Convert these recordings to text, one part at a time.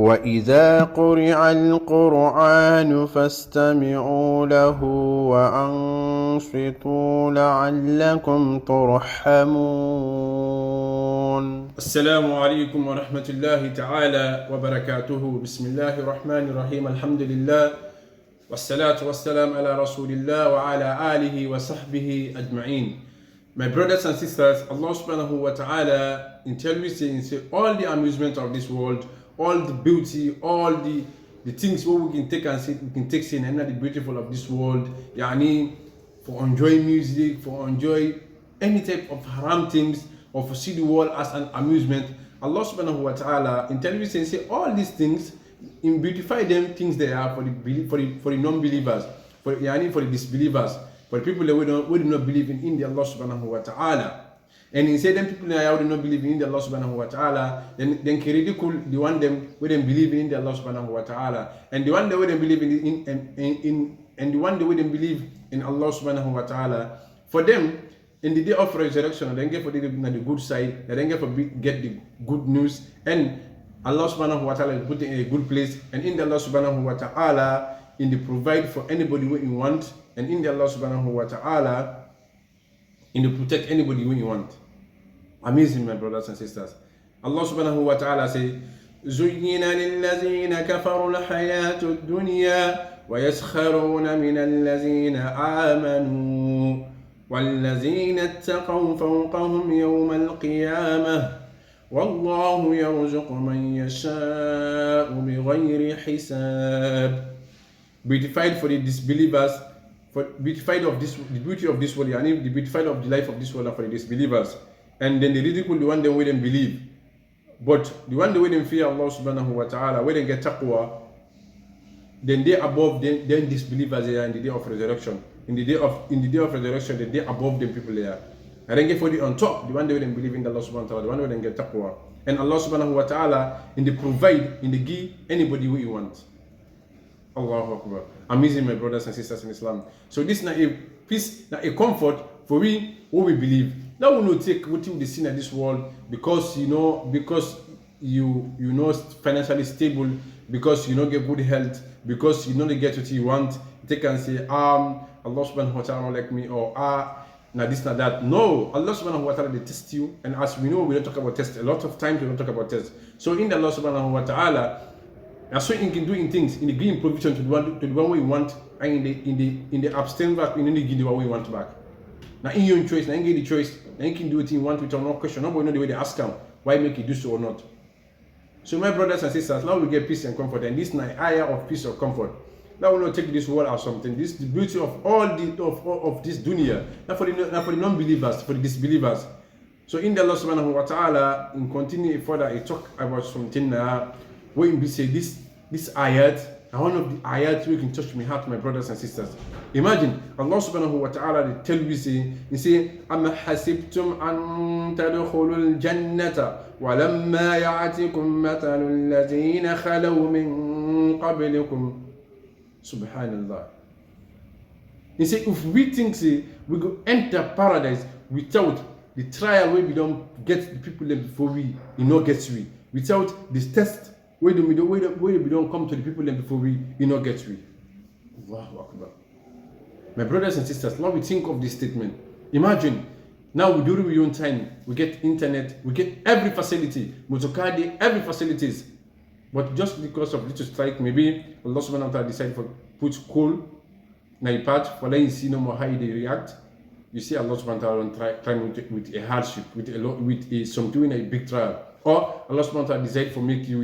وإذا قرئ القرآن فاستمعوا له وأنصتوا لعلكم ترحمون. السلام عليكم ورحمة الله تعالى وبركاته. بسم الله الرحمن الرحيم. الحمد لله والصلاة والسلام على رسول الله وعلى آله وصحبه أجمعين. My brothers and sisters, Allah subhanahu wa ta'ala in all the amusement of this world, all the beauty, all the things what we can take and see, we can take in and the beautiful of this world, yani for enjoy music, for enjoy any type of haram things, or for see the world as an amusement. Allah subhanahu wa ta'ala in television say all these things, in beautify them things they are for the non-believers, for the disbelievers, for the people that we do not believe in the Allah subhanahu wa ta'ala. And in say them people that do not believe in the Allah subhanahu wa ta'ala, then can ridicule the one them we don't believe in the Allah subhanahu wa ta'ala, and the one that we don't believe and the one that we don't believe in Allah subhanahu wa ta'ala. For them, in the day of resurrection, they get for the good side, they get for get the good news, and Allah subhanahu wa ta'ala is put in a good place, and in the Allah subhanahu wa ta'ala in the provide for anybody what you want, and in the Allah subhanahu wa ta'ala in the protect anybody when you want. Amazing, my brothers and sisters. Allah subhanahu wa ta'ala say, زُيِّنَ لِلَّذِينَ كَفَرُوا الْحَيَاةُ الدُّنْيَا وَيَسْخَرُونَ مِنَ الَّذِينَ آمَنُوا وَالَّذِينَ اتَّقَوْا فَوْقَهُمْ يَوْمَ الْقِيَامَةِ وَاللَّهُ يَرْزُقُ مَنْ يَشَاءُ بِغَيْرِ حِسَابٍ. Beautified for the disbelievers, beautified of this, the beauty of this world, and the beautified of the life of this world for the disbelievers. And then they ridicule the one they wouldn't believe. But the one they wouldn't fear Allah subhanahu wa ta'ala, when they get taqwa, then they above them disbelievers they are in the day of resurrection. In the day of resurrection, the day above them people there. And then get for the on top, the one they wouldn't believe in Allah subhanahu wa ta'ala, the one they wouldn't get taqwa. And Allah subhanahu wa ta'ala in the provide, in the give anybody what you want. Allahu Akbar. Amazing, my brothers and sisters in Islam. So this is not a peace, not a comfort for we who we believe. Now we will not take what you see in this world because you know financially stable, because you know get good health, because you know they get what you want. They can say Allah subhanahu wa ta'ala like me, or now this, not that. No, Allah subhanahu wa ta'ala they test you, and as we know we don't talk about test. A lot of times we don't talk about test. So in the Allah subhanahu wa ta'ala, that's why you can do in things in the giving provision to the one we want, and in the abstain back, in the give the one we want back. Now in your choice, now you get the choice, now you can do it you want without no question. Nobody know the way they ask them why make you do so or not. So my brothers and sisters, now we get peace and comfort, and this night area of peace or comfort. Now we will not take this world as something. This the beauty of all of this dunya. Not for the non-believers, for the disbelievers. So in the Allah subhanahu wa ta'ala, in continue further, I talk about something when we say this ayat, and one of the ayat we can touch my heart, my brothers and sisters. Imagine Allah subhanahu wa ta'ala they tell you say أَمَّا حَسِبْتُمْ أَن تَدْخُلُوا الْجَنَّةَ وَلَمَّا يَعْتِكُمْ مَثَلُ الَّذِينَ خَلَوْا مِن قَبْلِكُمْ. Subhanallah. He say if we think we go enter paradise without the trial where we don't get the people there before we get we, without this test where we don't come to the people then before we get we. Allahu Akbar. My brothers and sisters, now we think of this statement. Imagine now we do it on time, we get internet, we get every facility, mutokadi, every facilities. But just because of little strike, maybe Allah subhanahu wa ta'ala decided to put coal in a part for letting you see no more how they react. You see Allah subhanahu wa ta'ala trying with a hardship, with some doing a big trial. Or Allah subhanahu wa ta'ala decide for make you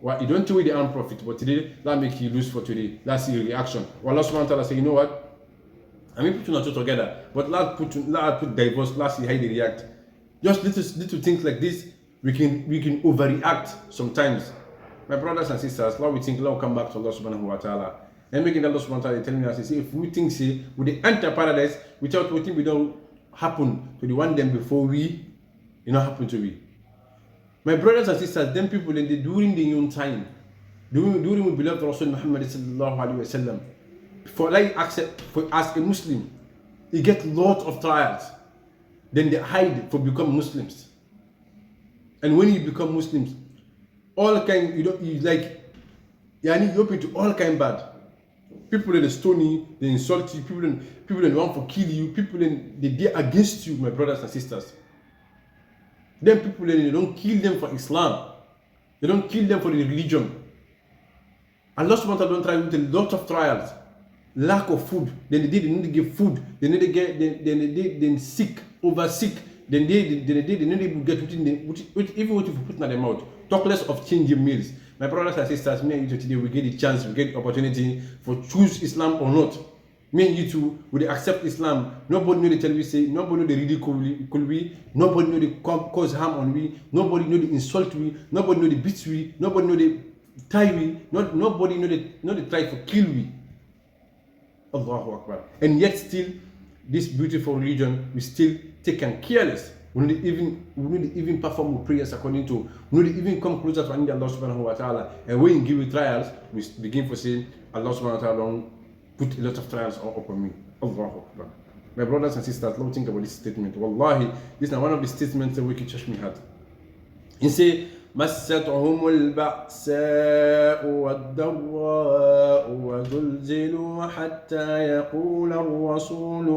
what you don't do with the arm profit, but today that make you lose for today. That's your reaction. Or Allah subhanahu wa ta'ala say, you know what? I mean put you not two together, but let put divorce, let's see how they react. Just little things like this, we can overreact sometimes. My brothers and sisters, now we think, now come back to Allah subhanahu wa ta'ala. And making Allah subhanahu wa ta'ala telling us, say, if we think, we they enter paradise without what we don't happen to the one them before we, happen to we. My brothers and sisters, them people during the young time, during we beloved Rasul Muhammad sallallahu alaihi wasallam, for like accept as a Muslim, he get lot of trials. Then they hide for become Muslims. And when you become Muslims, all kind, you like, yani you open to all kind bad. People in the stone you, they insult you, people in want to kill you, people in they dare against you, my brothers and sisters. Then people in they don't kill them for Islam, they don't kill them for the religion. Allah subhanahu wa ta'ala don't try with a lot of trials, lack of food. Then they need to give food. They need to get then sick, over sick. Then they need to get even what you put in their mouth. Talk less of changing meals. My brothers and sisters, me and you today, we get the chance, we get the opportunity for choose Islam or not. Me and you two, we accept Islam. Nobody know the tell we say, nobody know the ridicule we, nobody know the cause harm on we, nobody know the insult we, nobody know the beat we, nobody know the tie we, nobody know the try for kill we. Allahu Akbar. And yet still, this beautiful religion, we still taken careless. We don't even perform prayers according to, we don't even come closer to Allah subhanahu wa ta'ala. And when you give it trials, we begin to say, Allah subhanahu wa ta'ala put a lot of trials upon me. Allahu Akbar. My brothers and sisters, don't think about this statement. Wallahi, this is one of the statements that Wicked Church me had. He say, مستهم البأساء والضراء وزلزلوا حتى يقول الرسول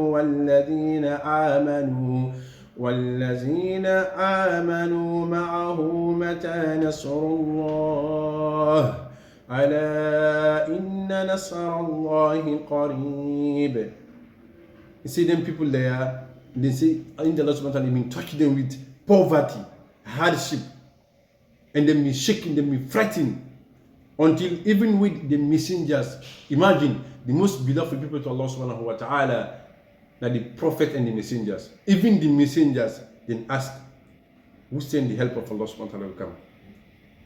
والذين آمنوا معه متى نصر الله ألا إن نصر الله قريب. You see them people there, they say in the Allah subhanahu wa ta'ala been touching them with poverty, hardship, and then be shaking, them be frightened, until even with the messengers, imagine the most beloved people to Allah subhanahu wa ta'ala, that the prophet and the messengers, even the messengers then ask, who send the help of Allah subhanahu wa ta'ala will come?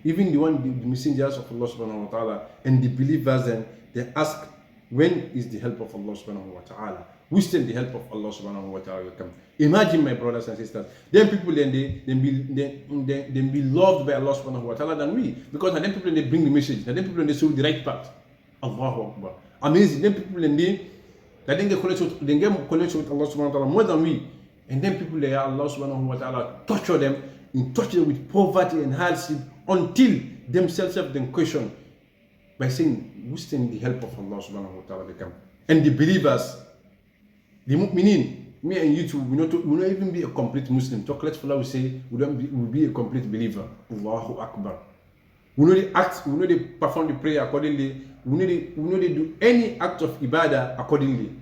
Even the messengers of Allah subhanahu wa ta'ala and the believers then they ask, when is the help of Allah subhanahu wa ta'ala? Who send the help of Allah subhanahu wa ta'ala will come? Imagine, my brothers and sisters, them people then they be loved by Allah subhanahu wa ta'ala than we, because then people they bring the message, then people they show the right path. Allahu Akbar. Amazing. Then people then they get connection with Allah subhanahu wa ta'ala more than we. And then people there, Allah subhanahu wa ta'ala torture them with poverty and hardship until themselves have them question by saying, who send the help of Allah subhanahu wa ta'ala will come? And the believers, the mu'minin, me and you too, we not even be a complete Muslim. Talk let's follow, we say we'll be a complete believer. Allahu Akbar. We know the act, we know they perform the prayer accordingly. We know they do any act of ibadah accordingly.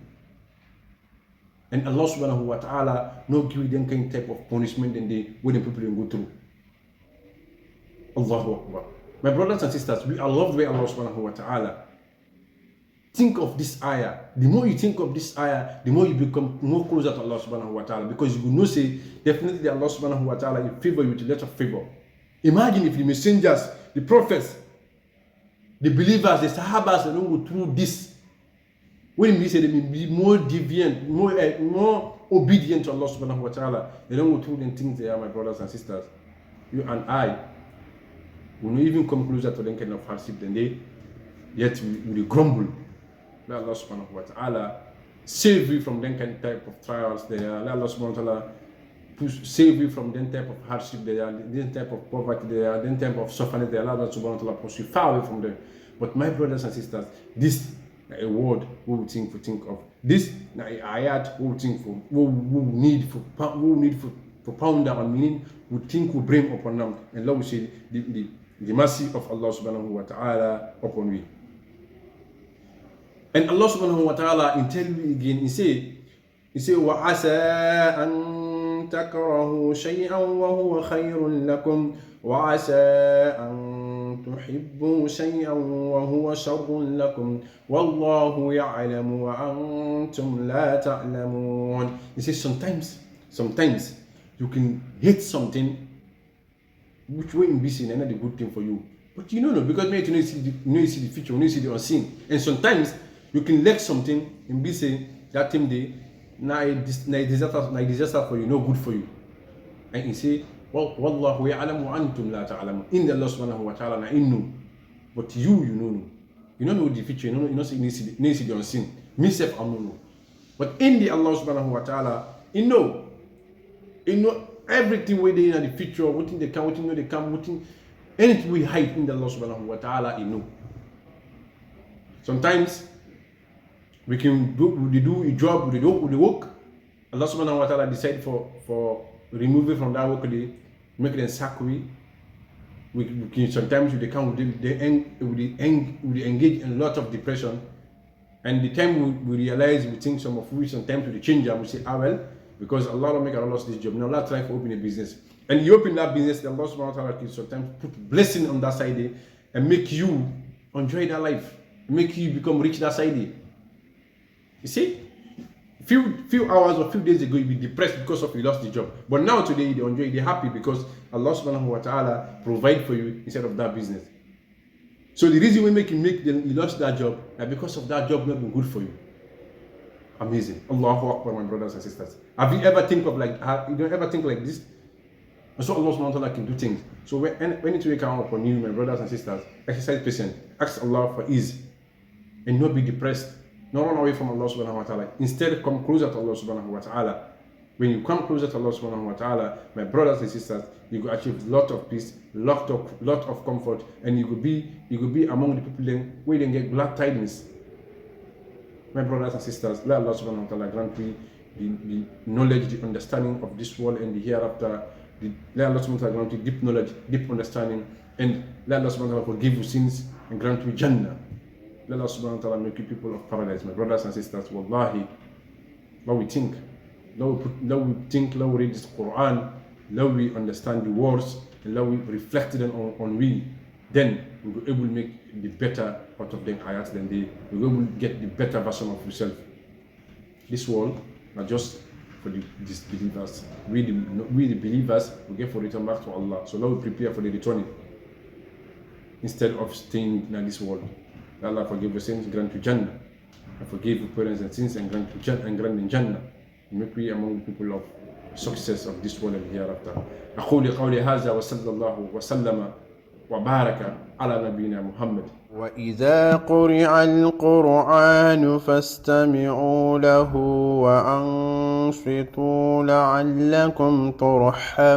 And Allah subhanahu wa ta'ala no give them kind type of punishment when the people go through. Allahu Akbar. My brothers and sisters, we are loved by Allah subhanahu wa ta'ala. Think of this ayah. The more you think of this ayah, the more you become more closer to Allah subhanahu wa ta'ala, because you will know say definitely Allah subhanahu wa ta'ala will favor you with a lot of favor. Imagine if the messengers, the prophets, the believers, the sahabas, they don't go through this. When we say they will be more deviant, more obedient to Allah subhanahu wa ta'ala, they don't go through the things they are, my brothers and sisters. You and I will not even come closer to them kind of hardship than they, yet we will grumble. Let Allah subhanahu wa ta'ala save you from them kind type of trials there. Let Allah subhanahu wa ta'ala save you from them type of hardship there, this type of poverty there, this type of suffering there. Let Allah subhanahu wa ta'ala push you far away from them. But my brothers and sisters, this a word we will think of. This a ayat we will think for, we need for ponder on meaning, we think we bring upon them, and Lord will say the mercy of Allah subhanahu wa ta'ala upon we. And Allah subhanahu wa ta'ala in tell you again, he say وَعَسَىٰ أَن تَكْرَهُوا شَيْئًا وَهُوَ خَيْرٌ لَكُمْ وَعَسَىٰ أَن تُحِبُّوا شَيْئًا وَهُوَ شَرٌّ لَكُمْ وَاللَّهُ يَعْلَمُ وَأَنْتُمْ لَا تَعْلَمُونَ. He says sometimes you can hate something which way in busy and not a good thing for you, but you know because maybe you see the future, you see the unseen. And sometimes you can like something and be say that thing day na disaster for you, no good for you. And he say, well, wallahu ya'lamu wa antum la ta'lamun. In Allah subhanahu wa ta'ala na innu, but you know the future, you know see the unseen. Me self I know. But in the Allah subhanahu wa ta'ala, you know everything where they in the future, what they can, Anything we hide in the Allah subhanahu wa ta'ala, He know. Sometimes we can do a job, we do work. Allah subhanahu wa ta'ala decide for removing from that work, they make them sack we. We can sometimes they engage in a lot of depression. And the time we realize, we think some of we sometimes we change and we say, well, because Allah don't make Allah lost this job. Now Allah try to open a business. And you open that business, the Allah subhanahu wa ta'ala can sometimes put blessing on that side and make you enjoy that life. Make you become rich that side. You see? Few hours or few days ago, you'd be depressed because of you lost the job. But now today, they enjoy, they're happy because Allah subhanahu wa ta'ala provide for you instead of that business. So the reason we you lost that job is because of that job not being good for you. Amazing. Allahu Akbar, my brothers and sisters. Have you ever think like this? That's what Allah subhanahu wa ta'ala can do things. So when it will come upon you, my brothers and sisters, exercise patience. Ask Allah for ease. And not be depressed. Not run away from Allah subhanahu wa ta'ala. Instead, come closer to Allah subhanahu wa ta'ala. When you come closer to Allah subhanahu wa ta'ala, my brothers and sisters, you will achieve lot of peace, lot of comfort, and you could be among the people where they get glad tidings. My brothers and sisters, let Allah subhanahu wa ta'ala grant me the knowledge, the understanding of this world and the hereafter. Let Allah subhanahu wa ta'ala grant me deep knowledge, deep understanding, and let Allah subhanahu wa ta'ala forgive you sins and grant you Jannah. Let Allah subhanahu wa ta'ala make you people of paradise. My brothers and sisters, wallahi, now we think, now we read this Quran, now we understand the words, and now we reflect them on we, then we will be able to make the better out of them ayats than they, we will get the better version of yourself. This world, not just for the disbelievers. We the believers, we get for return back to Allah. So now we prepare for the returning instead of staying in this world. Allah forgive your sins, grant you Jannah. And forgive your parents and sins and grant you Jannah. Make we among the people of success of this world and hereafter. أقول قولي هذا وصلى الله وسلم وبارك على نبينا محمد. وإذا قرئ القرآن فاستمعوا له وأنصتوا لعلكم ترحمون.